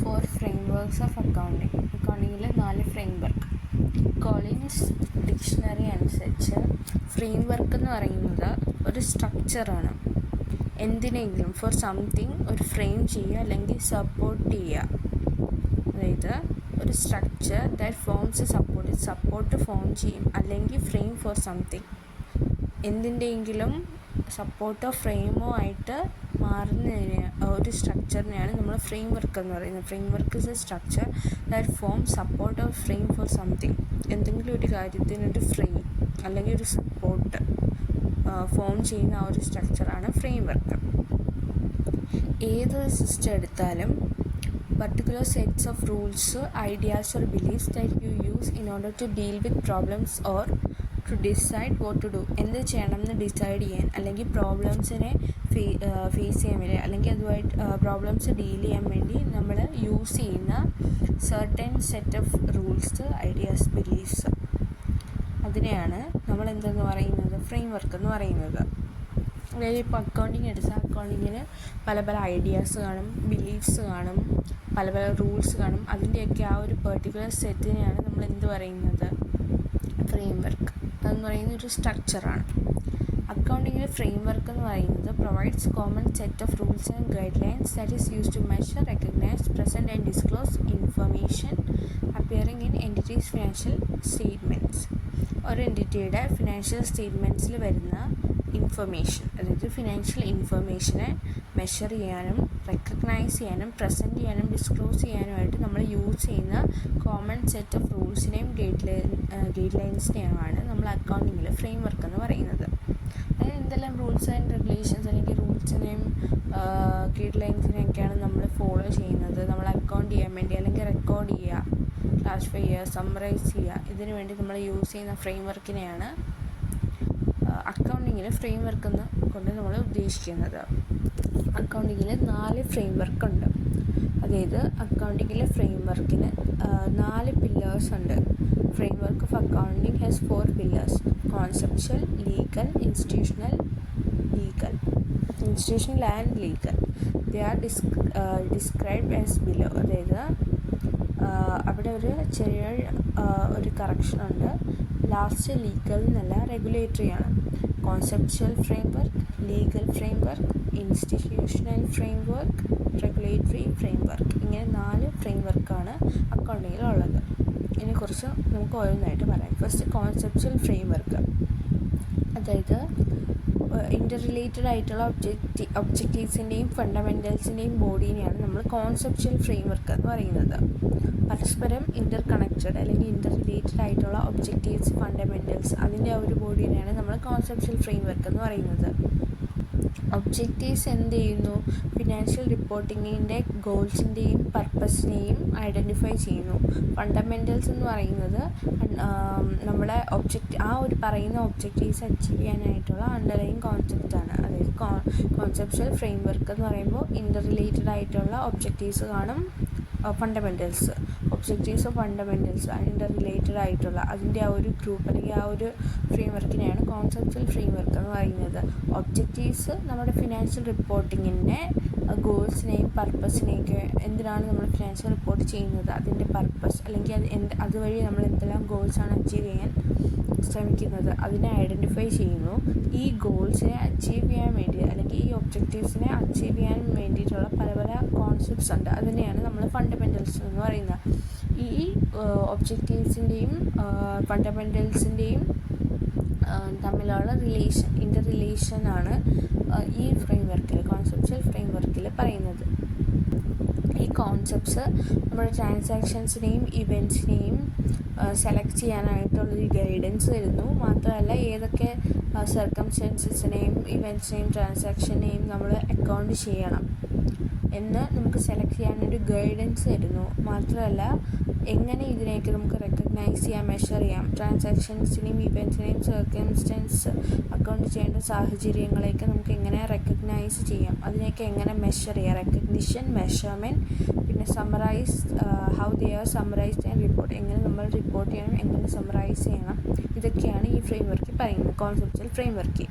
4 frameworks of accounting. അക്കൗണ്ടിങ്ങിൽ 4 framework. Collins dictionary അനുസരിച്ച് framework എന്ന് പറയുന്നത് ഒരു സ്ട്രക്ചറാണ്. എന്തിനെങ്കിലും ഫോർ സംതിങ് ഒരു ഫ്രെയിം ചെയ്യുക അല്ലെങ്കിൽ സപ്പോർട്ട് ചെയ്യുക. അതായത് ഒരു structure that forms support form ചെയ്യും അല്ലെങ്കിൽ ഫ്രെയിം ഫോർ സംതിങ്. എന്തിൻ്റെയെങ്കിലും സപ്പോർട്ടോ ഫ്രെയിമോ ആയിട്ട് മാറുന്നതിന് ഒരു സ്ട്രക്ചറിനെയാണ് നമ്മൾ ഫ്രെയിം വർക്ക് എന്ന് പറയുന്നത്. Framework is a structure that form support or frame for something. എന്തെങ്കിലും ഒരു കാര്യത്തിനൊരു ഫ്രെയിം അല്ലെങ്കിൽ ഒരു സപ്പോർട്ട് ഫോം ചെയ്യുന്ന ആ ഒരു സ്ട്രക്ചറാണ് ഫ്രെയിം വർക്ക്. ഏതൊരു സിസ്റ്റം എടുത്താലും particular sets of rules, ideas or beliefs that you use in order to deal with problems or to decide what to do. എന്ത് ചെയ്യണമെന്ന് ഡിസൈഡ് ചെയ്യാൻ അല്ലെങ്കിൽ പ്രോബ്ലംസിനെ ഫേസ് ചെയ്യാൻ വേണ്ടി അല്ലെങ്കിൽ അതുമായിട്ട് പ്രോബ്ലംസ് ഡീൽ ചെയ്യാൻ വേണ്ടി നമ്മൾ യൂസ് ചെയ്യുന്ന certain set of rules, ideas, beliefs, അതിനെയാണ് നമ്മൾ എന്തെന്ന് പറയുന്നത് ഫ്രെയിം വർക്ക് എന്ന് പറയുന്നത്. അതായത് ഇപ്പോൾ അക്കൗണ്ടിങ് എടുത്താൽ അക്കൗണ്ടിങ്ങിന് പല പല ഐഡിയാസ് കാണും, ബിലീഫ്സ് കാണും, പല പല റൂൾസ് കാണും. അതിൻ്റെയൊക്കെ ആ ഒരു പെർട്ടിക്കുലർ സെറ്റിനെയാണ് നമ്മൾ എന്ത് പറയുന്നത് ഫ്രെയിം വർക്ക്. അതെന്ന് പറയുന്ന ഒരു സ്ട്രക്ചറാണ്. അക്കൗണ്ടിങ്ങിൽ ഫ്രെയിം വർക്ക് എന്ന് പറയുന്നത് provides common set of rules and guidelines that is use to measure, recognise, present and disclose information appearing in entities financial statements. ഒരു എൻറ്റിറ്റിയുടെ ഫിനാൻഷ്യൽ സ്റ്റേറ്റ്മെൻറ്റ്സിൽ വരുന്ന ഇൻഫർമേഷൻ, അതായത് ഫിനാൻഷ്യൽ ഇൻഫർമേഷനെ മെഷർ ചെയ്യാനും റെക്കഗ്നൈസ് ചെയ്യാനും പ്രസൻറ്റ് ചെയ്യാനും ഡിസ്ക്ലോസ് ചെയ്യാനുമായിട്ട് നമ്മൾ യൂസ് ചെയ്യുന്ന കോമൺ സെറ്റ് ഓഫ് റൂൾസിനെയും ഗൈഡ് ലൈൻസിനെയുമാണ് നമ്മൾ അക്കൗണ്ടിങ്ങിൽ ഫ്രെയിം വർക്ക് എന്ന് പറയുന്നത്. അതായത് എന്തെല്ലാം റൂൾസ് ആൻഡ് റെഗുലേഷൻസ് അല്ലെങ്കിൽ റൂൾസിനെയും ഗൈഡ് ലൈൻസിനെയൊക്കെയാണ് നമ്മൾ ഫോളോ ചെയ്യുന്നത് നമ്മൾ അക്കൗണ്ട് ചെയ്യാൻ വേണ്ടി അല്ലെങ്കിൽ റെക്കോർഡ് ചെയ്യുക, ക്ലാസിഫൈ ചെയ്യുക, സമ്മറൈസ് ചെയ്യുക, ഇതിനു വേണ്ടി നമ്മൾ യൂസ് ചെയ്യുന്ന ഫ്രെയിം വർക്കിനെയാണ് അക്കൗണ്ടിങ്ങിൽ ഫ്രെയിം വർക്ക് എന്ന് കൊണ്ട് നമ്മൾ ഉദ്ദേശിക്കുന്നത്. അക്കൗണ്ടിങ്ങിൽ 4 ഫ്രെയിം വർക്ക് ഉണ്ട്. അതായത് അക്കൗണ്ടിങ്ങിലെ ഫ്രെയിം വർക്കിന് 4 പില്ലേഴ്സ് ഉണ്ട്. Frame work of accounting has 4 pillars: conceptual, legal, institutional and legal. They are described as below. അതായത് അവിടെ ഒരു ചെറിയ ഒരു കറക്ഷനുണ്ട്. ലാസ്റ്റ് ലീഗൽ എന്നല്ല, റെഗുലേറ്ററി ആണ്. Conceptual frame work, legal frame work, institutional frame work, regulatory frame work. ഇങ്ങനെ 4 frame വർക്കാണ് അക്കൗണ്ടിങ്ങിലുള്ളത്. ഇതിനെക്കുറിച്ച് നമുക്ക് ഓരോന്നായിട്ട് പറയാം. First conceptual frame work. അതായത് ഇൻ്റർ റിലേറ്റഡ് ആയിട്ടുള്ള ഒബ്ജക്റ്റീവ്സിൻ്റെയും ഫണ്ടമെൻ്റൽസിൻ്റെയും ബോഡീനെയാണ് നമ്മൾ കോൺസെപ്ച്വൽ ഫ്രെയിം വർക്ക് എന്ന് പറയുന്നത്. പരസ്പരം ഇൻ്റർ കണക്റ്റഡ് അല്ലെങ്കിൽ ഇൻ്റർ റിലേറ്റഡ് ആയിട്ടുള്ള ഒബ്ജക്റ്റീവ്സ്, ഫണ്ടമെൻ്റൽസ്, അതിൻ്റെ ആ ഒരു ബോഡീനെയാണ് നമ്മൾ കോൺസെപ്ച്വൽ ഫ്രെയിം വർക്ക് എന്ന് പറയുന്നത്. ഒബ്ജക്റ്റീവ്സ് എന്ത് ചെയ്യുന്നു? ഫിനാൻഷ്യൽ റിപ്പോർട്ടിങ്ങിൻ്റെ ഗോൾസിൻ്റെയും പർപ്പസിനെയും ഐഡൻറ്റിഫൈ ചെയ്യുന്നു. ഫണ്ടമെൻ്റൽസ് എന്ന് പറയുന്നത് നമ്മുടെ ആ ഒരു പറയുന്ന ഒബ്ജക്റ്റീവ്സ് അച്ചീവ് ചെയ്യാനായിട്ടുള്ള അണ്ടർലൈൻ കോൺസെപ്റ്റാണ്. അതായത് കോൺസെപ്ച്വൽ ഫ്രെയിം വർക്ക് എന്ന് പറയുമ്പോൾ ഇൻ്റർ റിലേറ്റഡ് ആയിട്ടുള്ള ഒബ്ജക്റ്റീവ്സ് കാണും, ഫണ്ടമെൻ്റൽസ്, ഒബ്ജക്റ്റീവ്സ് ഓഫ് ഫണ്ടമെൻ്റൽസ് ഇൻ്റർ റിലേറ്റഡ് ആയിട്ടുള്ള അതിൻ്റെ ആ ഒരു ഗ്രൂപ്പ് അല്ലെങ്കിൽ ആ ഒരു ഫ്രെയിം വർക്കിനെയാണ് കോൺസെപ്ച്വൽ ഫ്രെയിം വർക്ക് എന്ന് പറയുന്നത്. ഒബ്ജക്റ്റീവ്സ് നമ്മുടെ ഫിനാൻഷ്യൽ റിപ്പോർട്ടിങ്ങിൻ്റെ ഗോൾസിനെയും പർപ്പസിനെയൊക്കെ, എന്തിനാണ് നമ്മൾ ഫിനാൻഷ്യൽ റിപ്പോർട്ട് ചെയ്യുന്നത്, അതിൻ്റെ പർപ്പസ് അല്ലെങ്കിൽ അതുവഴി നമ്മൾ എന്തെല്ലാം ഗോൾസാണ് അച്ചീവ് ചെയ്യാൻ ശ്രമിക്കുന്നത്, അതിനെ ഐഡൻറ്റിഫൈ ചെയ്യുന്നു. ഈ ഗോൾസിനെ അച്ചീവ് ചെയ്യാൻ വേണ്ടി അല്ലെങ്കിൽ ഈ ഒബ്ജക്റ്റീവ്സിനെ അച്ചീവ് ചെയ്യാൻ വേണ്ടിയിട്ടുള്ള പല പല കോൺസെപ്റ്റ്സ് ഉണ്ട്. അതിനെയാണ് നമ്മൾ ഫണ്ടമെൻ്റൽസ് എന്ന് പറയുന്നത്. ഈ ഒബ്ജക്റ്റീവ്സിൻ്റെയും ഫണ്ടമെൻ്റൽസിൻ്റെയും തമ്മിലുള്ള ഇൻ്റർ റിലേഷനാണ് ഈ ഫ്രെയിം വർക്കിൽ, കോൺസെപ്ച്വൽ ഫ്രെയിം വർക്കിൽ പറയുന്നത്. ഈ കോൺസെപ്റ്റ്സ് നമ്മുടെ ട്രാൻസാക്ഷൻസിനെയും ഇവൻറ്റ്സിനെയും സെലക്ട് ചെയ്യാനായിട്ടുള്ളൊരു ഗൈഡൻസ് തരുന്നു. മാത്രമല്ല ഏതൊക്കെ സർക്കംസ്റ്റൻസസിനെയും ഇവൻറ്റ്സിനെയും ട്രാൻസാക്ഷനെയും നമ്മൾ അക്കൗണ്ട് ചെയ്യണം എന്ന് നമുക്ക് സെലക്ട് ചെയ്യാനൊരു ഗൈഡൻസ് തരുന്നു. മാത്രമല്ല എങ്ങനെ ഇതിനെയൊക്കെ നമുക്ക് റെക്കഗ്നൈസ് ചെയ്യാം, മെഷർ ചെയ്യാം, ട്രാൻസാക്ഷൻസിനെയും ഇവൻറ്റ്സിനെയും സർക്കംസ്റ്റൻസ് അക്കൗണ്ട് ചെയ്യേണ്ട സാഹചര്യങ്ങളെയൊക്കെ നമുക്ക് എങ്ങനെ റെക്കഗ്നൈസ് ചെയ്യാം, അതിനെയൊക്കെ എങ്ങനെ മെഷർ ചെയ്യാം, റെക്കഗ്നിഷൻ, മെഷർമെൻറ്റ്, പിന്നെ summarise, how they are summarised and report, എങ്ങനെ നമ്മൾ റിപ്പോർട്ട് ചെയ്യണം, എങ്ങനെ സമ്മറൈസ് ചെയ്യണം, ഇതൊക്കെയാണ് ഈ ഫ്രെയിം വർക്കിൽ പറയുന്നത്, കോൺസെപ്ച്വൽ ഫ്രെയിം വർക്കിൽ.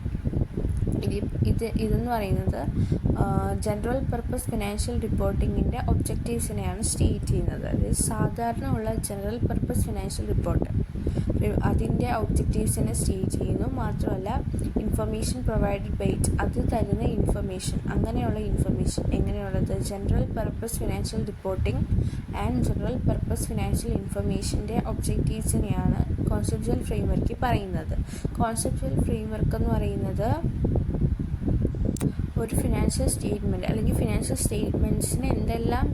ഇതെന്ന് പറയുന്നത് ജനറൽ പർപ്പസ് ഫിനാൻഷ്യൽ റിപ്പോർട്ടിങ്ങിൻ്റെ ഒബ്ജക്റ്റീവ്സിനെയാണ് സ്റ്റേറ്റ് ചെയ്യുന്നത്. അതായത് സാധാരണ ഉള്ള ജനറൽ പർപ്പസ് ഫിനാൻഷ്യൽ റിപ്പോർട്ട് അതിൻ്റെ ഒബ്ജക്റ്റീവ്സിനെ സ്റ്റേറ്റ് ചെയ്യുന്നു. മാത്രമല്ല ഇൻഫർമേഷൻ പ്രൊവൈഡഡ് ബൈ അത് തരുന്ന ഇൻഫർമേഷൻ, അങ്ങനെയുള്ള ഇൻഫർമേഷൻ എങ്ങനെയുള്ളത് general purpose financial reporting and general purpose financial ഇൻഫർമേഷൻ്റെ ഒബ്ജക്റ്റീവ്സിനെയാണ് കോൺസെപ്ച്വൽ ഫ്രെയിംവർക്ക് പറയുന്നത്. കോൺസെപ്ച്വൽ ഫ്രെയിംവർക്ക് എന്ന് പറയുന്നത് ഒരു ഫിനാൻഷ്യൽ സ്റ്റേറ്റ്മെൻറ്റ് അല്ലെങ്കിൽ ഫിനാൻഷ്യൽ സ്റ്റേറ്റ്മെൻറ്റ്സിന് എന്തെല്ലാം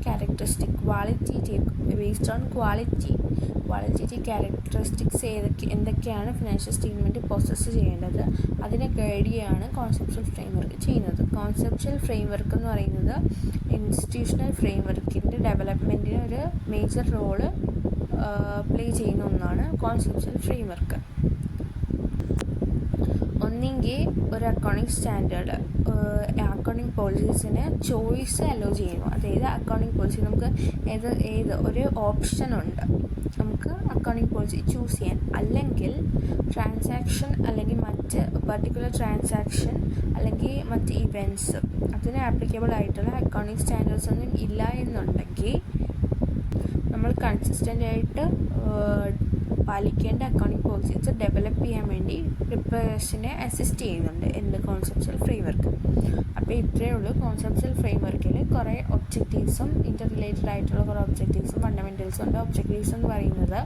qualitative based on qualitative characteristics എന്തൊക്കെയാണ് ഫിനാൻഷ്യൽ സ്റ്റേറ്റ്മെൻറ്റ് പ്രോസസ്സ് ചെയ്യേണ്ടത് അതിനെ ഗൈഡ് ചെയ്യുകയാണ് കോൺസെപ്ച്വൽ ഫ്രെയിംവർക്ക് ചെയ്യുന്നത്. കോൺസെപ്ച്വൽ ഫ്രെയിംവർക്ക് എന്ന് പറയുന്നത് ഇൻസ്റ്റിറ്റ്യൂഷണൽ ഫ്രെയിംവർക്കിൻ്റെ ഡെവലപ്മെൻറ്റിന് ഒരു മേജർ റോള് പ്ലേ ചെയ്യുന്ന ഒന്നാണ് കോൺസെപ്ച്വൽ ഫ്രെയിംവർക്ക്. ഒന്നെങ്കിൽ ഒരു അക്കൗണ്ടിങ് സ്റ്റാൻഡേർഡ് അക്കൗണ്ടിങ് പോളിസീസിന് ചോയ്സ് അലോ ചെയ്യുന്നു. അതായത് അക്കൗണ്ടിങ് പോളിസി നമുക്ക് ഏത് ഒരു ഓപ്ഷൻ ഉണ്ട് നമുക്ക് അക്കൗണ്ടിങ് പോളിസി ചൂസ് ചെയ്യാൻ. അല്ലെങ്കിൽ ട്രാൻസാക്ഷൻ അല്ലെങ്കിൽ മറ്റ് പർട്ടിക്കുലർ ട്രാൻസാക്ഷൻ അല്ലെങ്കിൽ മറ്റ് ഇവൻറ്റ്സ് അതിന് ആപ്ലിക്കബിൾ ആയിട്ടുള്ള അക്കൗണ്ടിങ് സ്റ്റാൻഡേർഡ്സ് ഒന്നും ഇല്ല എന്നുണ്ടെങ്കിൽ നമ്മൾ കൺസിസ്റ്റൻ്റ് ആയിട്ട് പാലിക്കേണ്ട അക്കൗണ്ടിങ് പോളിസീസ് ഡെവലപ്പ് ചെയ്യാൻ വേണ്ടി പ്രിപ്പറേഷനെ അസിസ്റ്റ് ചെയ്യുന്നുണ്ട് കോൺസെപ്ച്വൽ ഫ്രെയിംവർക്ക്. അപ്പോൾ ഇത്രയേ ഉള്ളൂ. കോൺസെപ്ച്വൽ ഫ്രെയിംവർക്കിൽ കുറേ ഒബ്ജക്റ്റീവ്സും റിലേറ്റഡ് ആയിട്ടുള്ള കുറേ ഒബ്ജക്റ്റീവ്സും ഫണ്ടമെൻറ്റൽസും ഉണ്ട്. ഒബ്ജക്റ്റീവ്സ് എന്ന് പറയുന്നത്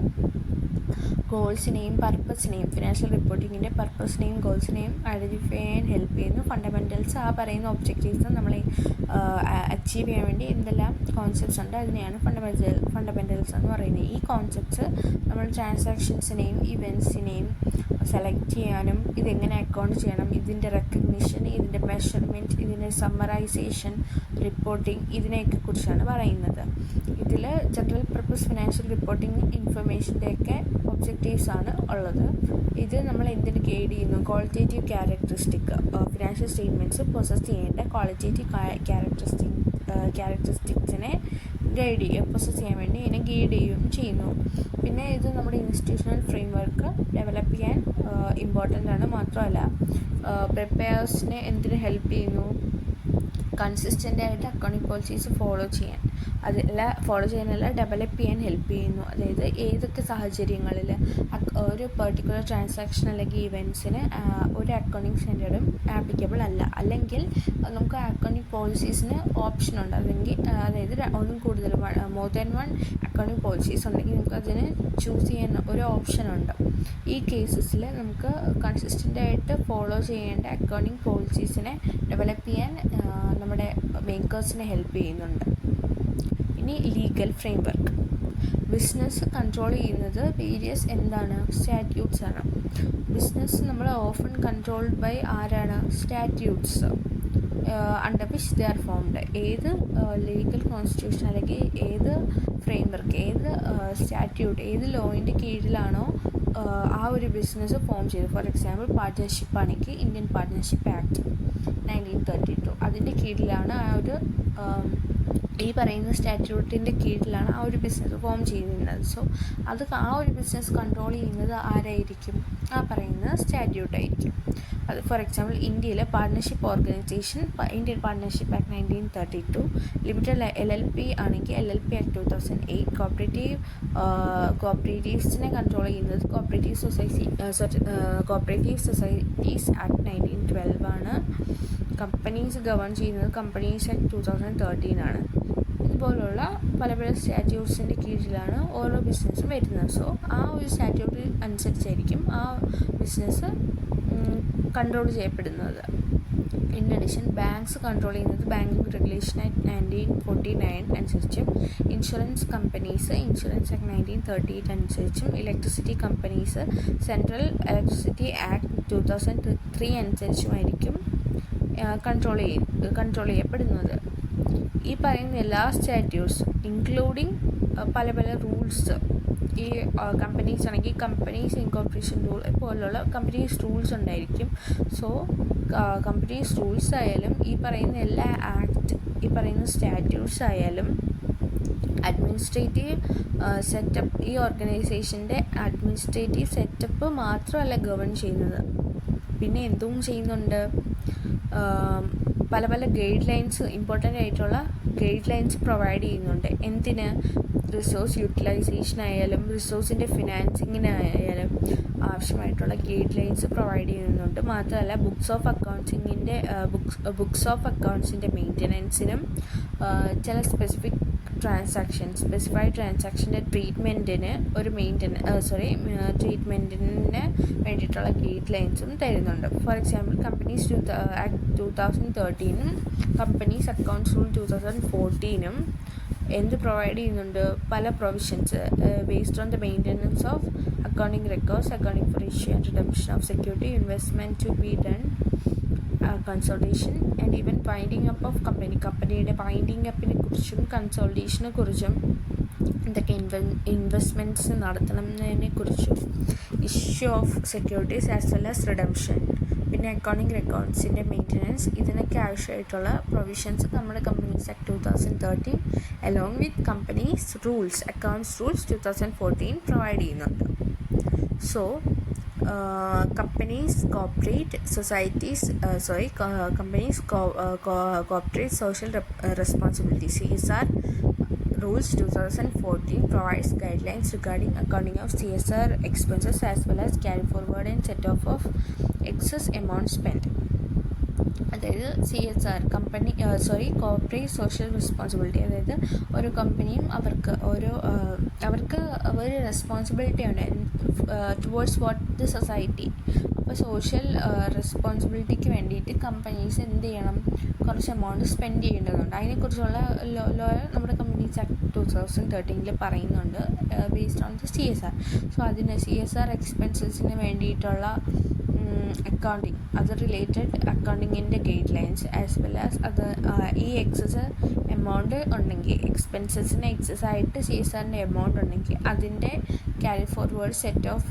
ഗോൾസിനെയും പർപ്പസിനെയും ഫിനാൻഷ്യൽ റിപ്പോർട്ടിങ്ങിൻ്റെ പർപ്പസിനെയും ഗോൾസിനെയും ഐഡൻറ്റിഫൈ ചെയ്യാൻ ഹെൽപ്പ് ചെയ്യുന്നു. ഫണ്ടമെൻറ്റൽസ് ആ പറയുന്ന ഒബ്ജക്റ്റീവ്സ് നമ്മളെ അച്ചീവ് ചെയ്യാൻ വേണ്ടി എന്തെല്ലാം കോൺസെപ്റ്റ്സ് ഉണ്ട് അതിനെയാണ് ഫണ്ടമെൻറ്റൽസ് എന്ന് പറയുന്നത്. ഈ കോൺസെപ്റ്റ്സ് നമ്മൾ ട്രാൻസാക്ഷൻസിനെയും ഇവൻറ്റ്സിനെയും സെലക്ട് ചെയ്യാനും ഇതെങ്ങനെ അക്കൗണ്ട് ചെയ്യണം, ഇതിൻ്റെ റെക്കഗ്നിഷൻ, ഇതിൻ്റെ മെഷർമെൻറ്റ്, ഇതിൻ്റെ സമ്മറൈസേഷൻ, റിപ്പോർട്ടിംഗ് ഇതിനെയൊക്കെ കുറിച്ചാണ് പറയുന്നത്. ഇതിൽ ജനറൽ പർപ്പസ് ഫിനാൻഷ്യൽ റിപ്പോർട്ടിംഗ് ഇൻഫർമേഷൻ്റെയൊക്കെ ഒബ്ജക്റ്റീവ്സ് ആണ് ഉള്ളത്. ഇത് നമ്മൾ എന്തിന് ഗൈഡ് ചെയ്യുന്നു? ക്വാളിറ്റേറ്റീവ് ഫിനാൻഷ്യൽ സ്റ്റേറ്റ്മെൻറ്റ്സ് പ്രോസസ് ചെയ്യേണ്ട ക്വാളിറ്റേറ്റീവ് ക്യാരക്ടറിസ്റ്റിക്സിനെ പ്രോസസ് ചെയ്യാൻ വേണ്ടി ഇതിനെ ഗൈഡ് ചെയ്യുന്നു. പിന്നെ ഇത് നമ്മുടെ ഇൻസ്റ്റിറ്റ്യൂഷണൽ ഫ്രെയിംവർക്ക് ഡെവലപ്പ് ചെയ്യാൻ ഇമ്പോർട്ടൻ്റ് ആണ്. മാത്രമല്ല പ്രിപ്പയേഴ്സിനെ എന്തിന് ഹെൽപ്പ് ചെയ്യുന്നു? കൺസിസ്റ്റൻ്റ് ആയിട്ട് അക്കൗണ്ടിങ് പോളിസീസ് ഫോളോ ചെയ്യാനല്ല ഡെവലപ്പ് ചെയ്യാൻ ഹെൽപ്പ് ചെയ്യുന്നു. അതായത് ഏതൊക്കെ സാഹചര്യങ്ങളിൽ ഒരു പെർട്ടിക്കുലർ ട്രാൻസാക്ഷൻ അല്ലെങ്കിൽ ഇവൻറ്റ്സിന് ഒരു അക്കൗണ്ടിങ് സ്റ്റാൻഡേർഡും ആപ്ലിക്കബിൾ അല്ല, അല്ലെങ്കിൽ നമുക്ക് അക്കൗണ്ടിങ് പോളിസീസിന് ഓപ്ഷൻ ഉണ്ട്. അതായത് ഒന്നും കൂടുതൽ more than one accounting policies ഉണ്ടെങ്കിൽ നമുക്ക് അതിന് ചൂസ് ചെയ്യാൻ ഒരു ഓപ്ഷൻ ഉണ്ട്. ഈ കേസസിൽ നമുക്ക് കൺസിസ്റ്റൻ്റ് ആയിട്ട് ഫോളോ ചെയ്യേണ്ട അക്കൗണ്ടിങ് പോളിസീസിനെ ഡെവലപ്പ് ചെയ്യാൻ നമ്മുടെ മേക്കേഴ്സിനെ ഹെൽപ്പ് ചെയ്യുന്നുണ്ട്. ഇനി ലീഗൽ ഫ്രെയിംവർക്ക്. ബിസിനസ് കൺട്രോൾ ചെയ്യുന്നത് വേരിയസ് സ്റ്റാറ്റ്യൂട്ട്സ് ആണ്. ബിസിനസ് നമ്മൾ ഓഫൺ കൺട്രോൾഡ് ബൈ ആരാണ്? Statutes under which they are formed. ഏത് ലീഗൽ കോൺസ്റ്റിറ്റ്യൂഷൻ അല്ലെങ്കിൽ ഏത് ഫ്രെയിംവർക്ക്, ഏത് സ്റ്റാറ്റ്യൂട്ട്, ഏത് ലോയിൻ്റെ കീഴിലാണോ ആ ഒരു ബിസിനസ് ഫോം ചെയ്തത്. ഫോർ എക്സാമ്പിൾ പാർട്ട്ണർഷിപ്പ് ആണെങ്കിൽ ഇന്ത്യൻ പാർട്ട്ണർഷിപ്പ് ആക്ട് 1932 അതിൻ്റെ കീഴിലാണ് ഈ പറയുന്ന സ്റ്റാറ്റ്യൂട്ടിൻ്റെ കീഴിലാണ് ആ ഒരു ബിസിനസ് ഫോം ചെയ്യുന്നത്. സോ ആ ഒരു ബിസിനസ് കൺട്രോൾ ചെയ്യുന്നത് ആരായിരിക്കും? ആ പറയുന്ന സ്റ്റാറ്റ്യൂട്ടായിരിക്കും. അത് ഫോർ എക്സാമ്പിൾ ഇന്ത്യയിലെ partnership organisation Indian partnership act 1932, limited LLP ആണെങ്കിൽ LLP ആക്ട് 2008, കോപ്പറേറ്റീവ്സിനെ കൺട്രോൾ ചെയ്യുന്നത് കോപ്പറേറ്റീവ് സൊസൈറ്റീസ് ആക്ട് 1912 ആണ്. കമ്പനീസ് ഗവൺ ചെയ്യുന്നത് കമ്പനീസ് ആക്ട് 2013 ആണ്. ഇതുപോലുള്ള പല സ്റ്റാറ്റ്യൂട്ട്സിൻ്റെ കീഴിലാണ് ഓരോ ബിസിനസ്സും വരുന്നത്. സോ ആ ഒരു സ്റ്റാറ്റ്യൂട്ട് അനുസരിച്ചായിരിക്കും ആ ബിസിനസ് കൺട്രോൾ ചെയ്യപ്പെടുന്നത്. ഇൻ അഡീഷൻ ബാങ്ക്സ് കൺട്രോൾ ചെയ്യുന്നത് ബാങ്കിങ് റെഗുലേഷൻ ആക്ട് 1949 അനുസരിച്ചും ഇൻഷുറൻസ് കമ്പനീസ് ഇൻഷുറൻസ് ആക്ട് 1938 അനുസരിച്ചും electricity companies central electricity act 2003 അനുസരിച്ചുമായിരിക്കും കൺട്രോൾ ചെയ്യപ്പെടുന്നത്. ഈ പറയുന്ന എല്ലാ സ്റ്റാറ്റ്യൂട്ട്സും ഇൻക്ലൂഡിങ് പല റൂൾസ്, ഈ കമ്പനീസ് ആണെങ്കിൽ കമ്പനീസ് ഇൻകോർപ്പറേഷൻ റൂൾ പോലുള്ള കമ്പനീസ് റൂൾസ് ഉണ്ടായിരിക്കും. സോ കമ്പനീസ് റൂൾസ് ആയാലും ഈ പറയുന്ന എല്ലാ ആക്ട്, ഈ പറയുന്ന സ്റ്റാറ്റ്യൂട്ട്സ് ആയാലും അഡ്മിനിസ്ട്രേറ്റീവ് സെറ്റപ്പ്, ഈ ഓർഗനൈസേഷൻ്റെ അഡ്മിനിസ്ട്രേറ്റീവ് സെറ്റപ്പ് മാത്രമല്ല ഗവൺ ചെയ്യുന്നത്, പിന്നെ എന്തും ചെയ്യുന്നുണ്ട്, പല പല ഗൈഡ് ലൈൻസ്, ഇമ്പോർട്ടൻ്റ് ആയിട്ടുള്ള ഗൈഡ് ലൈൻസ് പ്രൊവൈഡ് ചെയ്യുന്നുണ്ട്. എന്തിന്? റിസോഴ്സ് യൂട്ടിലൈസേഷൻ ആയാലും റിസോഴ്സിൻ്റെ ഫിനാൻസിങ്ങിനായാലും ആവശ്യമായിട്ടുള്ള ഗൈഡ് ലൈൻസ് പ്രൊവൈഡ് ചെയ്യുന്നുണ്ട്. മാത്രമല്ല ബുക്സ് ഓഫ് അക്കൗണ്ട്സിൻ്റെ മെയിൻ്റനൻസിനും ചില സ്പെസിഫൈഡ് ട്രാൻസാക്ഷൻ്റെ ട്രീറ്റ്മെൻറ്റിന് വേണ്ടിയിട്ടുള്ള ഗൈഡ് ലൈൻസും തരുന്നുണ്ട്. For example companies act 2013 companies accounts rule 2014 എന്ത് പ്രൊവൈഡ് ചെയ്യുന്നുണ്ട്? പല provisions based on the maintenance of accounting records, accounting for issue and redemption of security, investment to be done, consultation and even winding up of കമ്പനിയുടെ winding അപ്പിനെ കുറിച്ചും കൺസോൾട്ടേഷനെ കുറിച്ചും, എന്തൊക്കെ investments നടത്തണമെന്നതിനെ കുറിച്ചും, issue of securities as well as redemption, പിന്നെ accounting റെക്കോർഡ്സിൻ്റെ മെയിൻ്റനൻസ്, ഇതിനൊക്കെ ആവശ്യമായിട്ടുള്ള പ്രൊവിഷൻസ് നമ്മുടെ companies act 2013 along with companies rules, accounts rules 2014 provide ചെയ്യുന്നുണ്ട്. So companies corporate social responsibility CSR rules 2014 provides guidelines regarding accounting of CSR expenses as well as carry forward and set off of excess amount spent. അതായത് CSR corporate social responsibility, അതായത് ഒരു കമ്പനിയും അവർക്ക് ഒരു റെസ്പോൺസിബിലിറ്റിയാണ് towards what the society. അപ്പോൾ social റെസ്പോൺസിബിലിറ്റിക്ക് വേണ്ടിയിട്ട് companies എന്ത് ചെയ്യണം? കുറച്ച് എമൗണ്ട് സ്പെൻഡ് ചെയ്യേണ്ടതുണ്ട്. അതിനെക്കുറിച്ചുള്ള ലോ നമ്മുടെ കമ്പനീസ് ആക്ട് 2013 പറയുന്നുണ്ട് based on the CSR. So അതിന് CSR എക്സ്പെൻസസിന് വേണ്ടിയിട്ടുള്ള അക്കൗണ്ടിങ്, അത് റിലേറ്റഡ് അക്കൗണ്ടിങ്ങിൻ്റെ guidelines as well as ഈ എക്സസ് എമൗണ്ട് ഉണ്ടെങ്കിൽ, എക്സ്പെൻസസിന് എക്സസ് ആയിട്ട് CSRൻ്റെ എമൗണ്ട് ഉണ്ടെങ്കിൽ അതിൻ്റെ carry forward set off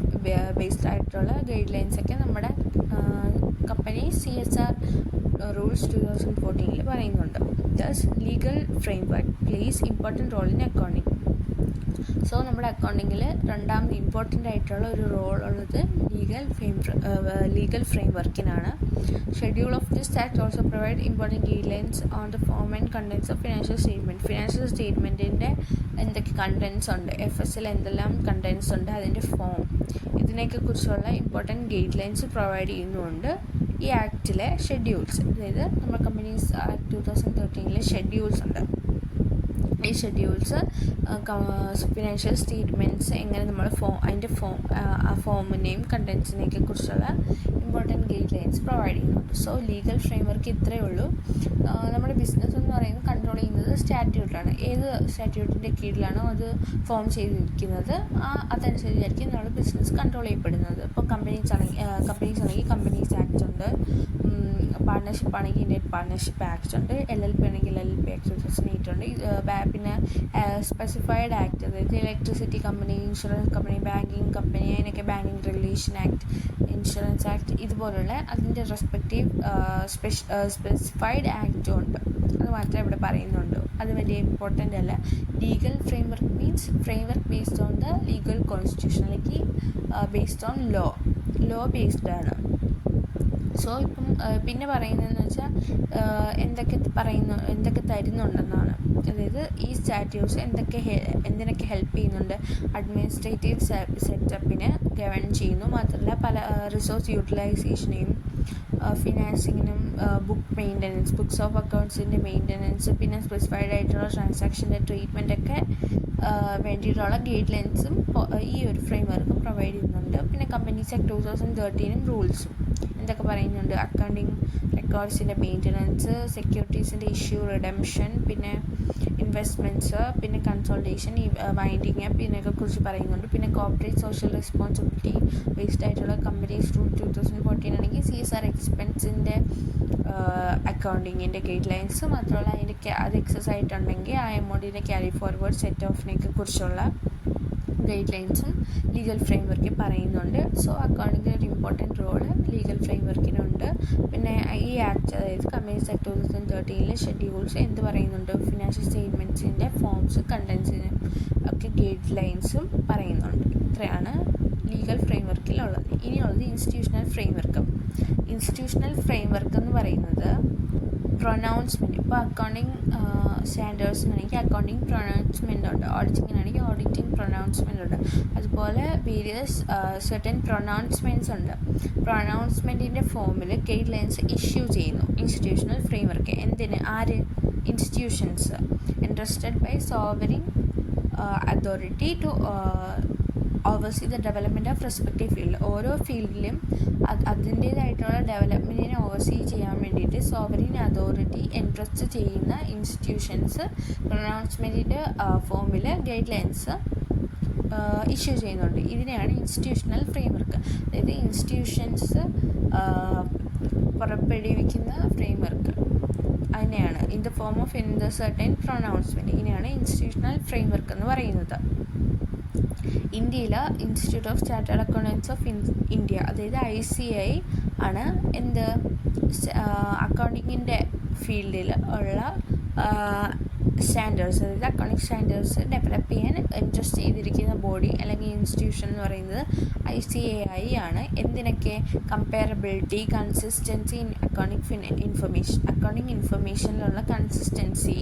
based ആയിട്ടുള്ള ഗൈഡ് ലൈൻസൊക്കെ നമ്മുടെ കമ്പനി CSR റൂൾസ് 2014 പറയുന്നുണ്ട്. Thus legal framework plays important role in accounting. So നമ്മുടെ അക്കൗണ്ടിങ്ങിൽ രണ്ടാമത് ഇമ്പോർട്ടൻ്റ് ആയിട്ടുള്ള ഒരു റോൾ ഉള്ളത് ലീഗൽ ഫ്രെയിംവർക്കിനാണ്. Schedule of this act also provide important guidelines on the form and contents of financial സ്റ്റേറ്റ്മെൻറ്റിൻ്റെ എന്തൊക്കെ കണ്ടൻസ് ഉണ്ട്, FSൽ എന്തെല്ലാം കണ്ടൻസ് ഉണ്ട്, അതിൻ്റെ ഫോം, ഇതിനെയൊക്കെ കുറിച്ചുള്ള ഇമ്പോർട്ടൻറ്റ് ഗൈഡ് ലൈൻസ് പ്രൊവൈഡ് ചെയ്യുന്നുണ്ട് ഈ ആക്ടിലെ ഷെഡ്യൂൾസ്. അതായത് നമ്മുടെ കമ്പനീസ് ആക്ട് 2013 ഷെഡ്യൂൾസ് ഉണ്ട്. ഈ ഷെഡ്യൂൾസ് ഫിനാൻഷ്യൽ സ്റ്റേറ്റ്മെൻറ്റ്സ് എങ്ങനെ നമ്മൾ അതിൻ്റെ ഫോമിനെയും കണ്ടൻസിനെയൊക്കെ കുറിച്ചുള്ള ഇമ്പോർട്ടൻറ്റ് ഗൈഡ് ലൈൻസ് പ്രൊവൈഡ് ചെയ്യുന്നുണ്ട്. സോ ലീഗൽ ഫ്രെയിംവർക്ക് ഇത്രയേ ഉള്ളൂ. നമ്മുടെ ബിസിനസ് എന്ന് പറയുന്നത് കൺട്രോൾ ചെയ്യുന്നത് സ്റ്റാറ്റ്യൂട്ടാണ്. ഏത് സ്റ്റാറ്റ്യൂട്ടിൻ്റെ കീഴിലാണോ അത് ഫോം ചെയ്തിരിക്കുന്നത് അതനുസരിച്ചായിരിക്കും നമ്മൾ ബിസിനസ് കൺട്രോൾ ചെയ്യപ്പെടുന്നത്. ഇപ്പോൾ കമ്പനീസ് ആണെങ്കിൽ കമ്പനീസ് ആക്ട് ഉണ്ട്, പാർട്ണർഷിപ്പ് ആണെങ്കിൽ ഇന്ത്യൻ പാർട്ണർഷിപ്പ് ആക്ട് ഉണ്ട്, LLP ആണെങ്കിൽ LLP ആക്ട് 2008 ഉണ്ട്. പിന്നെ സ്പെസിഫൈഡ് ആക്ട്, അതായത് electricity company, insurance company, banking company, അതിനൊക്കെ banking regulation act, insurance act, ഇതുപോലുള്ള അതിൻ്റെ റെസ്പെക്റ്റീവ് സ്പെസിഫൈഡ് ആക്റ്റും ഉണ്ട്. അത് മാത്രമേ ഇവിടെ പറയുന്നുണ്ട്. അത് വലിയ ഇമ്പോർട്ടൻ്റ് അല്ല. Legal framework means framework based on the legal constitution, അല്ലെങ്കിൽ ബേസ്ഡ് ഓൺ ലോ ബേസ്ഡ് ആണ്. സോ ഇപ്പം പിന്നെ പറയുന്നതെന്ന് വെച്ചാൽ എന്തൊക്കെ തരുന്നുണ്ടെന്നാണ്. അതായത് ഈ സ്റ്റാറ്റ്യൂട്ട്സ് എന്തിനൊക്കെ ഹെൽപ്പ് ചെയ്യുന്നുണ്ട്? അഡ്മിനിസ്ട്രേറ്റീവ് സെറ്റപ്പിനെ ഗവൺ ചെയ്യുന്നു. മാത്രമല്ല പല റിസോഴ്സ് യൂട്ടിലൈസേഷനെയും ഫിനാൻസിങ്ങിനും ബുക്സ് ഓഫ് അക്കൗണ്ട്സിൻ്റെ മെയിൻ്റനൻസ്, പിന്നെ സ്പെസിഫൈഡ് ആയിട്ടുള്ള ട്രാൻസാക്ഷൻ്റെ ട്രീറ്റ്മെൻറ്റൊക്കെ വേണ്ടിയിട്ടുള്ള ഗൈഡ് ലൈൻസും ഈ ഒരു ഫ്രെയിംവർക്ക് പ്രൊവൈഡ് ചെയ്യുന്നുണ്ട്. പിന്നെ കമ്പനീസ് ആക്ട് 2013 റൂൾസും എന്തൊക്കെ പറയുന്നുണ്ട്? അക്കൗണ്ടിങ് റെക്കോർഡ്സിൻ്റെ മെയിൻ്റനൻസ്, സെക്യൂരിറ്റീസിൻ്റെ ഇഷ്യൂ, റിഡംഷൻ, പിന്നെ ഇൻവെസ്റ്റ്മെൻറ്റ്സ്, പിന്നെ കൺസോൾട്ടേഷൻ, വൈൻഡിങ് അപ്പ്, ഇതിനൊക്കെ കുറിച്ച് പറയുന്നുണ്ട്. പിന്നെ കോർപ്പറേറ്റ് സോഷ്യൽ റെസ്പോൺസിബിലിറ്റി ബേസ്ഡ് ആയിട്ടുള്ള കമ്പനീസ് റൂൾ 2014 ആണെങ്കിൽ CSR എക്സ്പെൻസിൻ്റെ അക്കൗണ്ടിങ്ങിൻ്റെ ഗൈഡ് ലൈൻസ്, മാത്രമല്ല അത് എക്സസ് ആയിട്ടുണ്ടെങ്കിൽ ആ എമൗണ്ടിൻ്റെ ക്യാരി ഫോർവേഡ് സെറ്റ് ഓഫിനെയൊക്കെ കുറിച്ചുള്ള ഗൈഡ് ലൈൻസും ലീഗൽ ഫ്രെയിംവർക്കിൽ പറയുന്നുണ്ട്. സോ അക്കൗണ്ടിങ്ങിൻ്റെ ഒരു ഇമ്പോർട്ടൻറ്റ് റോള് ലീഗൽ ഫ്രെയിംവർക്കിനുണ്ട്. പിന്നെ ഈ ആക്ട്, അതായത് കമ്പനീസ് ആക്ട് 2013 ഷെഡ്യൂൾസ് എന്ത് പറയുന്നുണ്ട്? ഫിനാൻഷ്യൽ സ്റ്റേറ്റ്മെൻറ്റ്സിൻ്റെ ഫോംസ്, കണ്ടൻസിനും ഒക്കെ ഗൈഡ് ലൈൻസും പറയുന്നുണ്ട്. ഇത്രയാണ് ലീഗൽ ഫ്രെയിംവർക്കിലുള്ളത്. ഇനിയുള്ളത് ഇൻസ്റ്റിറ്റ്യൂഷണൽ ഫ്രെയിംവർക്ക്. ഇൻസ്റ്റിറ്റ്യൂഷണൽ ഫ്രെയിംവർക്ക് എന്ന് പറയുന്നത് പ്രൊനൗൺസ്മെൻറ്റ്. ഇപ്പോൾ അക്കൗണ്ടിങ് സ്റ്റാൻഡേർഡ്സിനാണെങ്കിൽ അക്കൗണ്ടിങ് പ്രൊനൗൺസ്മെൻ്റ് ഉണ്ട്, ഓഡിറ്റിങ്ങിനാണെങ്കിൽ ഓഡിറ്റിംഗ് പ്രൊനൗൺസ്മെൻ്റ് ഉണ്ട്. അതുപോലെ വേരിയസ് സെർട്ടൻ പ്രൊനൗൺസ്മെൻറ്റ്സ് ഉണ്ട്. പ്രൊനൗൺസ്മെൻറ്റിൻ്റെ ഫോമിൽ ഗൈഡ് ലൈൻസ് ഇഷ്യൂ ചെയ്യുന്നു ഇൻസ്റ്റിറ്റ്യൂഷണൽ ഫ്രെയിംവർക്ക്. എന്തിന്? ആര്? Institutions interested by sovereign authority to oversee the development of respective field. ഓരോ ഫീൽഡിലും അതിൻ്റേതായിട്ടുള്ള ഡെവലപ്മെൻറ്റിനെ ഓവർസീ ചെയ്യാൻ വേണ്ടിയിട്ട് സോവറിൻ അതോറിറ്റി ഇൻട്രസ്റ്റ് ചെയ്യുന്ന ഇൻസ്റ്റിറ്റ്യൂഷൻസ് പ്രൊനൗൺസ്മെൻറ്റിൻ്റെ ഫോമിൽ ഗൈഡ് ലൈൻസ് ഇഷ്യൂ ചെയ്യുന്നുണ്ട്. ഇതിനെയാണ് ഇൻസ്റ്റിറ്റ്യൂഷണൽ ഫ്രെയിംവർക്ക്. അതായത് ഇൻസ്റ്റിറ്റ്യൂഷൻസ് പുറപ്പെടുവിക്കുന്ന ഫ്രെയിംവർക്ക് അതിനെയാണ് in the form of in the certain pronouncement. ഇതിനെയാണ് ഇൻസ്റ്റിറ്റ്യൂഷണൽ ഫ്രെയിംവർക്ക് എന്ന് പറയുന്നത്. ഇന്ത്യയിൽ Institute of chartered accountants of India, അതായത് ICAI ആണ് എന്ത് അക്കൗണ്ടിങ്ങിൻ്റെ ഫീൽഡിൽ ഉള്ള സ്റ്റാൻഡേർഡ്സ്, അതായത് അക്കൗണ്ടിങ് സ്റ്റാൻഡേർഡ്സ് ഡെവലപ്പ് ചെയ്യാൻ ഇൻട്രസ്റ്റ് ചെയ്തിരിക്കുന്ന ബോഡി അല്ലെങ്കിൽ ഇൻസ്റ്റിറ്റ്യൂഷൻ എന്ന് പറയുന്നത് ICAI ആണ്. എന്തിനൊക്കെ? കമ്പയറബിലിറ്റി, കൺസിസ്റ്റൻസി ഇൻ അക്കൗണ്ടിങ് ഇൻഫർമേഷനിലുള്ള കൺസിസ്റ്റൻസി,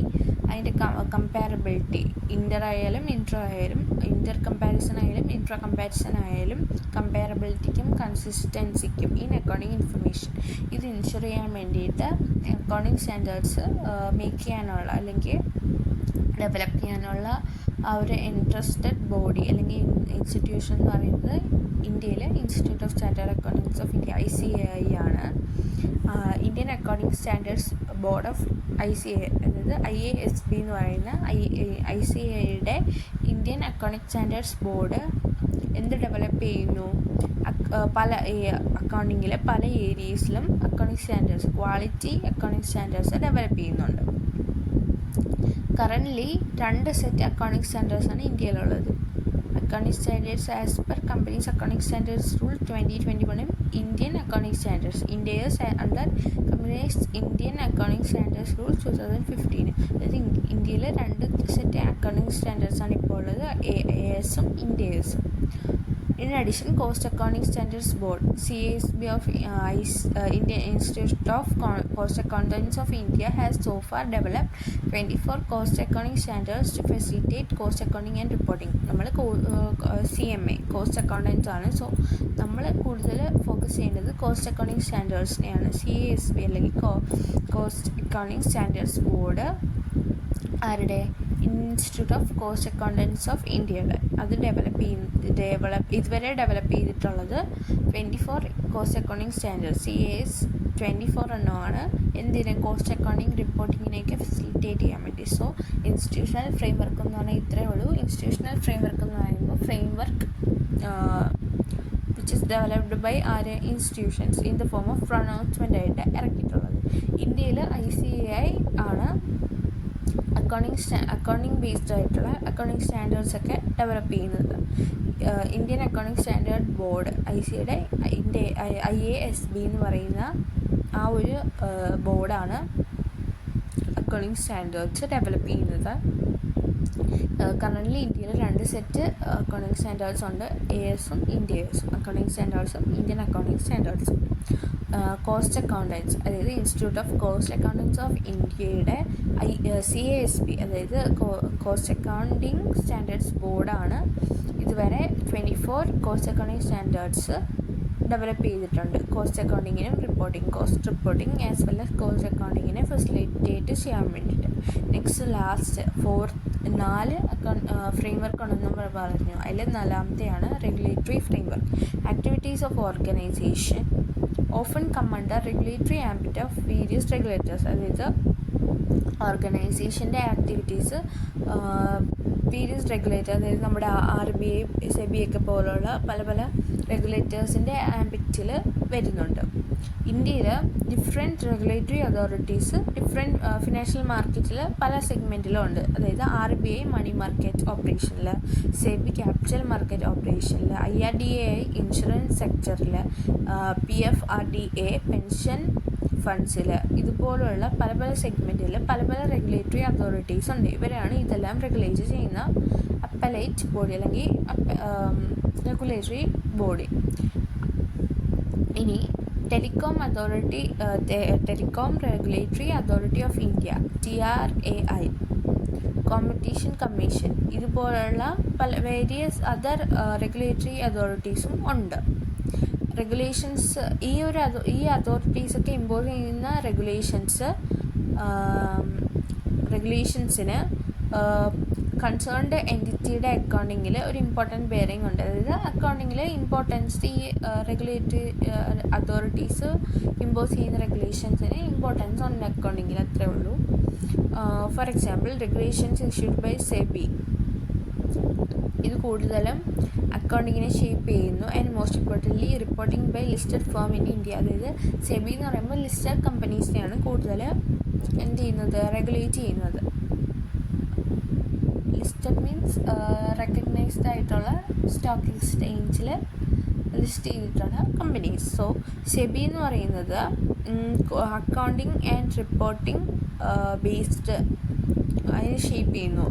അതിൻ്റെ കമ്പയറബിലിറ്റി, ഇൻ്റർ ആയാലും ഇൻട്രോ ആയാലും, ഇൻ്റർ കമ്പാരിസൺ ആയാലും ഇൻട്രോ കമ്പാരിസൺ ആയാലും കമ്പയറബിലിറ്റിക്കും കൺസിസ്റ്റൻസിക്കും ഇൻ അക്കൗണ്ടിങ് ഇൻഫർമേഷൻ, ഇത് ഇൻഷുർ ചെയ്യാൻ വേണ്ടിയിട്ട് അക്കൗണ്ടിങ് സ്റ്റാൻഡേർഡ്സ് മേക്ക് ചെയ്യാനുള്ള അല്ലെങ്കിൽ ഡെവലപ്പ് ചെയ്യാനുള്ള ആ ഒരു ഇൻട്രസ്റ്റഡ് ബോഡി അല്ലെങ്കിൽ ഇൻസ്റ്റിറ്റ്യൂഷൻ എന്ന് പറയുന്നത് ഇന്ത്യയിലെ institute of chartered accountants of India ICAI ആണ്. Indian accounting standards board of ICAI, അതായത് IASB എന്ന് പറയുന്ന ICAIയുടെ ഇന്ത്യൻ അക്കൗണ്ടിങ് സ്റ്റാൻഡേർഡ്സ് ബോർഡ് എന്ത് ഡെവലപ്പ് ചെയ്യുന്നു? പല അക്കൗണ്ടിങ്ങിലെ പല ഏരിയസിലും accounting standards, quality accounting standards develop ചെയ്യുന്നുണ്ട്. കറൻ്റ്ലി 2 സെറ്റ് അക്കൗണ്ടിങ് സ്റ്റാൻഡേർഡ്സാണ് ഇന്ത്യയിലുള്ളത്. Accounting standards as per companies accounting standards rule 2021 Indian accounting standards Ind AS under companies Indian accounting standards rule 2015. അതായത് ഇന്ത്യയിൽ 2 സെറ്റ് അക്കൗണ്ടിങ് സ്റ്റാൻഡേർഡ്സാണ് ഇപ്പോൾ ഉള്ളത്, AS-ഉം ഇൻഡേഴ്സും. In addition, Cost Accounting Standards Board (CASB) of Indian Institute of Cost Accountants of India has so far developed 24 cost accounting standards to facilitate cost accounting and reporting. നമ്മൾ CMA cost accountants ആണ്. So നമ്മൾ കൂടുതൽ focus ചെയ്യേണ്ടത് cost accounting സ്റ്റാൻഡേർഡ്സിനെയാണ്. CASB അല്ലെങ്കിൽ cost accounting standards board ആരുടെ? Institute of cost accountants of ഇന്ത്യയുടെ. അത് ഇതുവരെ ഡെവലപ്പ് ചെയ്തിട്ടുള്ളത് 24 കോസ്റ്റ് അക്കൗണ്ടിങ് സ്റ്റാൻഡേർഡ്സ്, CAS 24 എണ്ണമാണ്. എന്തിന്? കോസ്റ്റ് അക്കൗണ്ടിങ് റിപ്പോർട്ടിങ്ങിനെയൊക്കെ ഫെസിലിറ്റേറ്റ് ചെയ്യാൻ വേണ്ടി. സോ ഇൻസ്റ്റിറ്റ്യൂഷണൽ ഫ്രെയിംവർക്ക് എന്ന് പറഞ്ഞാൽ ഇത്രയേ ഉള്ളൂ. ഇൻസ്റ്റിറ്റ്യൂഷണൽ ഫ്രെയിംവർക്ക് എന്ന് പറയുമ്പോൾ framework which is developed by ആര്? Institutions in the form of pronouncement ആയിട്ട് ഇറക്കിയിട്ടുള്ളത്. ഇന്ത്യയിൽ ICAI ആണ് അക്കൗണ്ടിങ് ബേസ്ഡ് ആയിട്ടുള്ള അക്കൗണ്ടിങ് സ്റ്റാൻഡേർഡ്സ് ഒക്കെ ഡെവലപ്പ് ചെയ്യുന്നത്. ഇന്ത്യൻ അക്കൗണ്ടിങ് സ്റ്റാൻഡേർഡ് ബോർഡ് ICAIയുടെ IASB എന്ന് പറയുന്ന ആ ഒരു ബോർഡാണ് അക്കൗണ്ടിങ് സ്റ്റാൻഡേർഡ്സ് ഡെവലപ്പ് ചെയ്യുന്നത്. കറൻ്റ്ലി ഇന്ത്യയിൽ 2 സെറ്റ് അക്കൗണ്ടിങ് സ്റ്റാൻഡേർഡ്സ് ഉണ്ട്, AS-ഉം ഇൻഡേഴ്സും. അക്കൗണ്ടിങ് സ്റ്റാൻഡേർഡ്സും ഇന്ത്യൻ അക്കൗണ്ടിങ് സ്റ്റാൻഡേർഡ്സും. കോസ്റ്റ് അക്കൗണ്ടൻസ്, അതായത് institute of cost accountants of ഇന്ത്യയുടെ CASB, അതായത് കോസ്റ്റ് അക്കൗണ്ടിങ് സ്റ്റാൻഡേർഡ്സ് ബോർഡാണ് ഇതുവരെ 24 കോസ്റ്റ് അക്കൗണ്ടിങ് സ്റ്റാൻഡേർഡ്സ് ഡെവലപ്പ് ചെയ്തിട്ടുണ്ട്. കോസ്റ്റ് അക്കൗണ്ടിങ്ങിനും cost reporting as well as cost അക്കൗണ്ടിങ്ങിനെ ഫെസിലിറ്റേറ്റ് ചെയ്യാൻ വേണ്ടിയിട്ട്. നെക്സ്റ്റ് ലാസ്റ്റ് 4 ഫ്രെയിംവർക്ക് ഉണ്ടെന്ന് പറഞ്ഞു. അതിൽ 4മത്തെയാണ് regulatory framework. Activities of organisation often come under regulatory ambit of various regulators. അതായത് ഓർഗനൈസേഷൻ്റെ ആക്ടിവിറ്റീസ് വേരിയസ് റെഗുലേറ്റർ, അതായത് നമ്മുടെ RBI, SEBI ഒക്കെ പോലുള്ള പല റെഗുലേറ്റേഴ്സിൻ്റെ ആംബിറ്റിൽ വരുന്നുണ്ട്. ഇന്ത്യയിൽ ഡിഫറെൻറ്റ് റെഗുലേറ്ററി അതോറിറ്റീസ് ഫിനാൻഷ്യൽ മാർക്കറ്റിൽ പല സെഗ്മെൻറ്റിലും ഉണ്ട്. അതായത് RBI മണി മാർക്കറ്റ് ഓപ്പറേഷനിൽ, SEBI ക്യാപിറ്റൽ മാർക്കറ്റ് ഓപ്പറേഷനിൽ, IRDAI ഇൻഷുറൻസ് സെക്ടറിൽ, PFRDA പെൻഷൻ ഫണ്ട്സിൽ, ഇതുപോലുള്ള പല സെഗ്മെൻറ്റിൽ പല റെഗുലേറ്ററി അതോറിറ്റീസ് ഉണ്ട്. ഇവരാണ് ഇതെല്ലാം റെഗുലേറ്റ് ചെയ്യുന്ന അപ്പലേറ്റ് ബോഡി അല്ലെങ്കിൽ റെഗുലേറ്ററി ബോഡി. ഇനി telecom regulatory authority of India, TRAI, competition commission, ഇതുപോലുള്ള പല വേരിയസ് അതർ റെഗുലേറ്ററി അതോറിറ്റീസും ഉണ്ട്. റെഗുലേഷൻസ് ഈ അതോറിറ്റീസൊക്കെ ഇമ്പോസ് ചെയ്യുന്ന റെഗുലേഷൻസിന് കൺസേൺഡ് എൻറ്റിറ്റിയുടെ അക്കൗണ്ടിങ്ങിൽ ഒരു ഇമ്പോർട്ടൻറ്റ് ബെയറിംഗ് ഉണ്ട്. അതായത് അക്കൗണ്ടിങ്ങിൽ ഇമ്പോർട്ടൻസ് ഈ റെഗുലേറ്ററി അതോറിറ്റീസ് ഇമ്പോസ് ചെയ്യുന്ന റെഗുലേഷൻസിന് ഇമ്പോർട്ടൻസ് ഉണ്ട് അക്കൗണ്ടിങ്ങിൽ, അത്രേ ഉള്ളൂ. For example, regulations issued by SEBI, ഇത് കൂടുതലും അക്കൗണ്ടിങ്ങിനെ ഷേപ്പ് ചെയ്യുന്നു. And most importantly reporting by listed firm in India. അതായത് സെബി എന്ന് പറയുമ്പോൾ ലിസ്റ്റഡ് കമ്പനീസിനെയാണ് കൂടുതൽ റെഗുലേറ്റ് ചെയ്യുന്നത്. ലിസ്റ്റഡ് മീൻസ് റെക്കഗ്നൈസ്ഡ് ആയിട്ടുള്ള സ്റ്റോക്ക് എക്സ്ചേഞ്ചിൽ ലിസ്റ്റ് ചെയ്തിട്ടുള്ള കമ്പനീസ്. സോ സെബി എന്ന് പറയുന്നത് അക്കൗണ്ടിങ് ആൻഡ് റിപ്പോർട്ടിംഗ് ബേസ്ഡ് അതിനെ ഷേപ്പ് ചെയ്യുന്നു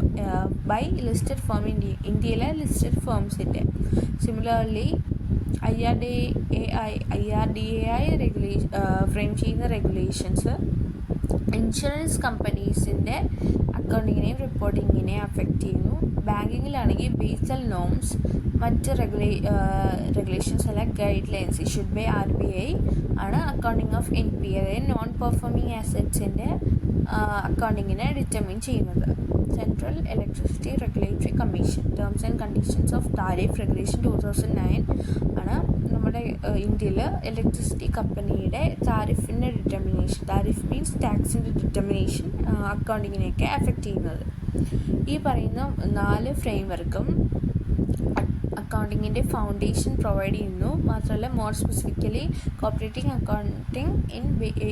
ബൈ ലിസ്റ്റഡ് ഫേം ഇന്ത്യയിലെ ലിസ്റ്റഡ് ഫേംസിൻ്റെ. സിമിലർലി IRDAI ഫ്രെയിം ചെയ്യുന്ന റെഗുലേഷൻസ് ഇൻഷുറൻസ് കമ്പനീസിൻ്റെ അക്കൗണ്ടിങ്ങിനെയും റിപ്പോർട്ടിങ്ങിനെയും അഫക്റ്റ് ചെയ്യുന്നു. ബാങ്കിങ്ങിലാണെങ്കിൽ ബേസൽ നോംസ്, മറ്റ് റെഗുലേഷൻസ് അല്ല guidelines issued by RBI ആണ് അക്കൗണ്ടിങ് ഓഫ് NPA, അതായത് നോൺ പെർഫോമിംഗ് ആസറ്റ്സിൻ്റെ അക്കൗണ്ടിങ്ങിനെ ഡിറ്റർമിൻ ചെയ്യുന്നത്. Central electricity regulatory commission, terms and conditions of tariff regulation 2009 ആണ് നമ്മുടെ ഇന്ത്യയിൽ ഇലക്ട്രിസിറ്റി കമ്പനിയുടെ താരിഫിൻ്റെ ഡിറ്റർമിനേഷൻ, താരിഫ് മീൻസ് ടാക്സിൻ്റെ ഡിറ്റർമിനേഷൻ അക്കൗണ്ടിങ്ങിനെയൊക്കെ അഫക്റ്റ് ചെയ്യുന്നത്. ഈ പറയുന്ന 4 ഫ്രെയിംവർക്കും അക്കൗണ്ടിങ്ങിൻ്റെ ഫൗണ്ടേഷൻ പ്രൊവൈഡ് ചെയ്യുന്നു. മാത്രമല്ല more specifically cooperative accounting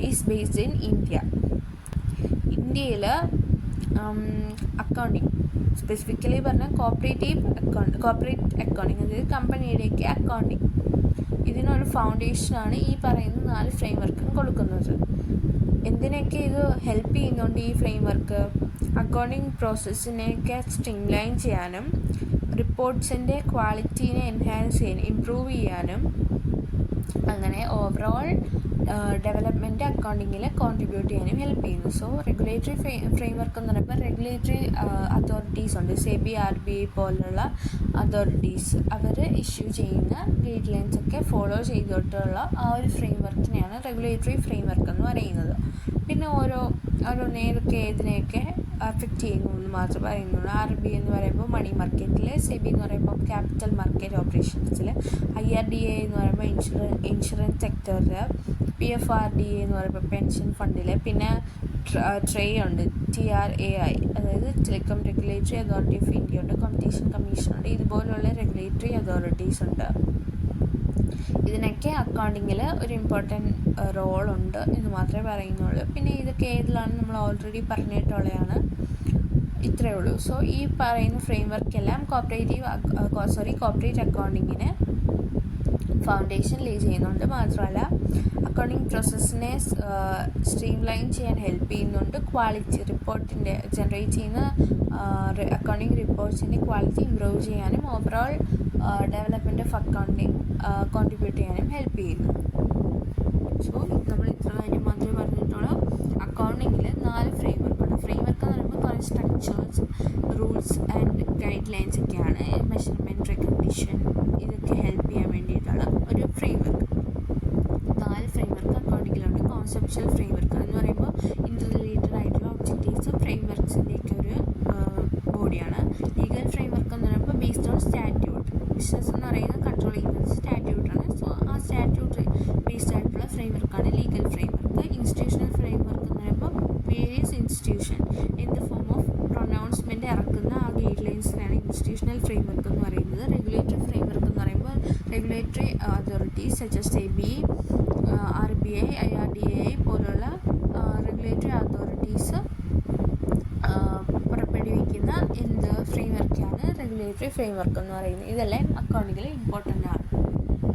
is based in India. ഇന്ത്യയിൽ അക്കൗണ്ടിങ് സ്പെസിഫിക്കലി പറഞ്ഞാൽ കോപ്പറേറ്റ് അക്കൗണ്ടിങ്, അതായത് കമ്പനിയുടെയൊക്കെ അക്കൗണ്ടിങ്, ഇതിനൊരു ഫൗണ്ടേഷനാണ് ഈ പറയുന്ന 4 ഫ്രെയിംവർക്കും കൊടുക്കുന്നത്. എന്തിനൊക്കെ ഇത് ഹെൽപ്പ് ചെയ്യുന്നുണ്ട് ഈ ഫ്രെയിംവർക്ക്? അക്കൗണ്ടിങ് പ്രോസസ്സിനെയൊക്കെ സ്ട്രീംലൈൻ ചെയ്യാനും റിപ്പോർട്ട്സിൻ്റെ ക്വാളിറ്റീനെ എൻഹാൻസ് ചെയ്യാനും ഇംപ്രൂവ് ചെയ്യാനും അങ്ങനെ ഓവറോൾ ഡെവലപ്മെൻറ്റ് അക്കൗണ്ടിങ്ങിൽ കോൺട്രിബ്യൂട്ട് ചെയ്യാനും ഹെൽപ്പ് ചെയ്യുന്നു. സോ റെഗുലേറ്ററി ഫ്രെയിംവർക്ക് എന്ന് പറയുമ്പോൾ റെഗുലേറ്ററി അതോറിറ്റീസ് ഉണ്ട്, സെബി, RBI പോലുള്ള അതോറിറ്റീസ്. അവർ ഇഷ്യൂ ചെയ്യുന്ന ഗൈഡ് ലൈൻസ് ഒക്കെ ഫോളോ ചെയ്തിട്ടുള്ള ആ ഒരു ഫ്രെയിംവർക്കിനെയാണ് റെഗുലേറ്ററി ഫ്രെയിംവർക്ക് എന്ന് പറയുന്നത്. പിന്നെ ഓരോന്നേതൊക്കെ ഇതിനെയൊക്കെ അഫക്റ്റ് ചെയ്യുന്നു എന്ന് മാത്രം പറയുന്നുള്ളൂ. RBI എന്ന് പറയുമ്പോൾ മണി മാർക്കറ്റിൽ, സെബി എന്ന് പറയുമ്പോൾ ക്യാപിറ്റൽ മാർക്കറ്റ് ഓപ്പറേഷൻസിൽ, IRDAI എന്ന് പറയുമ്പോൾ ഇൻഷുറൻസ് സെക്ടറിൽ, PFRDA എന്ന് പറയുമ്പോൾ പെൻഷൻ ഫണ്ടിൽ, പിന്നെ ട്രേ ഉണ്ട്, TRAI അതായത് telecom regulatory authority of India ഉണ്ട്, കോമ്പറ്റീഷൻ കമ്മീഷൻ ഉണ്ട്. ഇതുപോലുള്ള റെഗുലേറ്ററി അതോറിറ്റീസ് ഉണ്ട്. ഇതിനൊക്കെ അക്കൗണ്ടിങ്ങിൽ ഒരു ഇമ്പോർട്ടൻറ്റ് റോളുണ്ട് എന്ന് മാത്രമേ പറയുന്നുള്ളൂ. പിന്നെ ഇതൊക്കെ ഏതിലാണ് നമ്മൾ ഓൾറെഡി പറഞ്ഞിട്ടുള്ളതാണ്. ഇത്രയേ ഉള്ളൂ. സോ ഈ പറയുന്ന ഫ്രെയിംവർക്കെല്ലാം കോപ്പറേറ്റ് അക്കൗണ്ടിങ്ങിന് ഫൗണ്ടേഷൻ ലേ ചെയ്യുന്നുണ്ട്. മാത്രമല്ല അക്കൗണ്ടിങ് പ്രോസസ്സിനെ സ്ട്രീംലൈൻ ചെയ്യാൻ ഹെൽപ്പ് ചെയ്യുന്നുണ്ട്. ക്വാളിറ്റി റിപ്പോർട്ടിൻ്റെ ജനറേറ്റ് ചെയ്യുന്ന അക്കൗണ്ടിങ് റിപ്പോർട്ട്സിൻ്റെ ക്വാളിറ്റി ഇമ്പ്രൂവ് ചെയ്യാനും overall development of accounting contribute ചെയ്യാനും ഹെൽപ്പ് ചെയ്യുന്നു. സോ നമ്മൾ ഇത്ര കാര്യം മാത്രമേ പറഞ്ഞിട്ടുള്ളൂ. അക്കൗണ്ടിങ്ങിൽ 4 ഫ്രെയിംവർക്ക് ഉണ്ട്. ഫ്രെയിംവർക്ക് എന്ന് പറയുമ്പോൾ കുറേ structures, rules and guide lines ഒക്കെയാണ്. മെഷർമെൻറ്റ്, റെക്കഗ്നിഷൻ, ഇതൊക്കെ ഹെൽപ്പ് ചെയ്യാൻ വേണ്ടിയിട്ടുള്ള ഒരു ഫ്രെയിംവർക്ക്. 4 ഫ്രെയിംവർക്ക് അക്കൗണ്ടിങ്ങിലുണ്ട്. കോൺസെപ്ച്വൽ ഫ്രെയിംവർക്ക് എന്ന് പറയുമ്പോൾ ഇന്റർ റിലേറ്റഡ് ആയിട്ടുള്ള ഒബ്ജക്റ്റീവ്സ് ഫ്രെയിംവർക്സിൻ്റെയൊക്കെ ഒരു ബോഡിയാണ്. ലീഗൽ ഫ്രെയിംവർക്ക് എന്ന് പറയുമ്പോൾ ബേസ്ഡ് ഓൺ സ്റ്റാറ്റ്യൂട്ട്. ബിസിനസ് എന്ന് പറയുന്നത് കൺട്രോൾ ചെയ്യുന്നത് സ്റ്റാറ്റ്യൂട്ടാണ്. സോ ആ സ്റ്റാറ്റ്യൂട്ട് ബേസ്ഡ് ആയിട്ടുള്ള ഫ്രെയിംവർക്കാണ് ലീഗൽ ഫ്രെയിംവർക്ക്. ഇൻസ്റ്റിറ്റ്യൂഷണൽ ഫ്രെയിംവർക്ക് എന്ന് പറയുമ്പോൾ various institution in the form of പ്രൊനൗൺസ്മെൻറ്റ് ഇറക്കുന്ന ആ ഗൈഡ് ലൈൻസിനാണ് ഇൻസ്റ്റിറ്റ്യൂഷണൽ ഫ്രെയിംവർക്ക് എന്ന് പറയുന്നത്. റെഗുലേറ്ററി ഫ്രെയിംവർക്ക് എന്ന് പറയുമ്പോൾ regulatory authorities such as SEBI, RBI, IRDAI പോലുള്ള റെഗുലേറ്ററി അതോറിറ്റീസ് പുറപ്പെടുവിക്കുന്ന എന്ത് ഫ്രെയിംവർക്കാണ് റെഗുലേറ്ററി ഫ്രെയിംവർക്ക് എന്ന് പറയുന്നത്. ഇതെല്ലാം അക്കൗണ്ടിങ്ങിൽ ഇമ്പോർട്ടൻ്റ് ആണ്,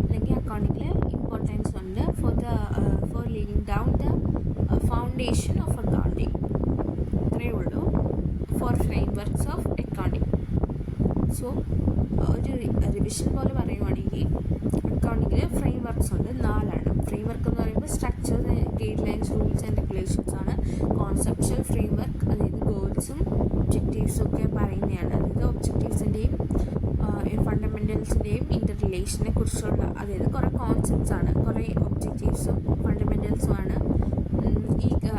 അല്ലെങ്കിൽ അക്കൗണ്ടിങ്ങിൽ ഇമ്പോർട്ടൻസ് ഉണ്ട് for laying down the foundation of accounting. ഇത്രയേ ഉള്ളൂ for frameworks of accounting. So ഒരു ഡിവിഷൻ പോലെ പറയുവാണെങ്കിൽ അക്കൗണ്ടിങ്ങിൽ ഫ്രെയിം വർക്ക്സ് ഉണ്ട്, 4 ഫ്രെയിം വർക്ക് എന്ന് പറയുമ്പോൾ structure, guide lines, rules and regulations ആണ്. കോൺസെപ്ച്വൽ ഫ്രെയിം വർക്ക് അതായത് ഗോൾസും ഒബ്ജക്റ്റീവ്സും ഒക്കെ പറയുന്നതാണ്. അതായത് ഒബ്ജക്റ്റീവ്സിൻ്റെയും ഫണ്ടമെൻ്റൽസിൻ്റെയും ഇൻ്റർ റിലേഷനെ കുറിച്ചുള്ള, അതായത് കുറേ കോൺസെപ്റ്റ്സ് ആണ്, കുറേ ഒബ്ജക്റ്റീവ്സും ഫണ്ടമെൻ്റൽസും ആണ്.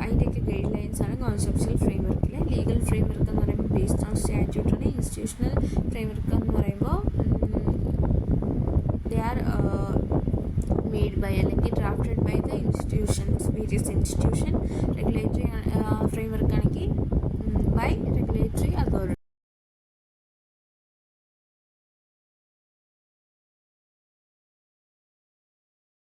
അതിൻ്റെയൊക്കെ ഗൈഡ് ലൈൻസ് ആണ് conceptual framework. Legal framework എന്ന് പറയുമ്പോൾ ബേസ്ഡ് ഓൺ സ്റ്റാറ്റ്യൂട്ടാണ്. ഇൻസ്റ്റിറ്റ്യൂഷണൽ ഫ്രെയിം വർക്ക് എന്ന് പറയുമ്പോൾ ദേ ആർ മെയ്ഡ് ബൈ അല്ലെങ്കിൽ drafted by the institutions, various institution. Regulatory framework ആണെങ്കിൽ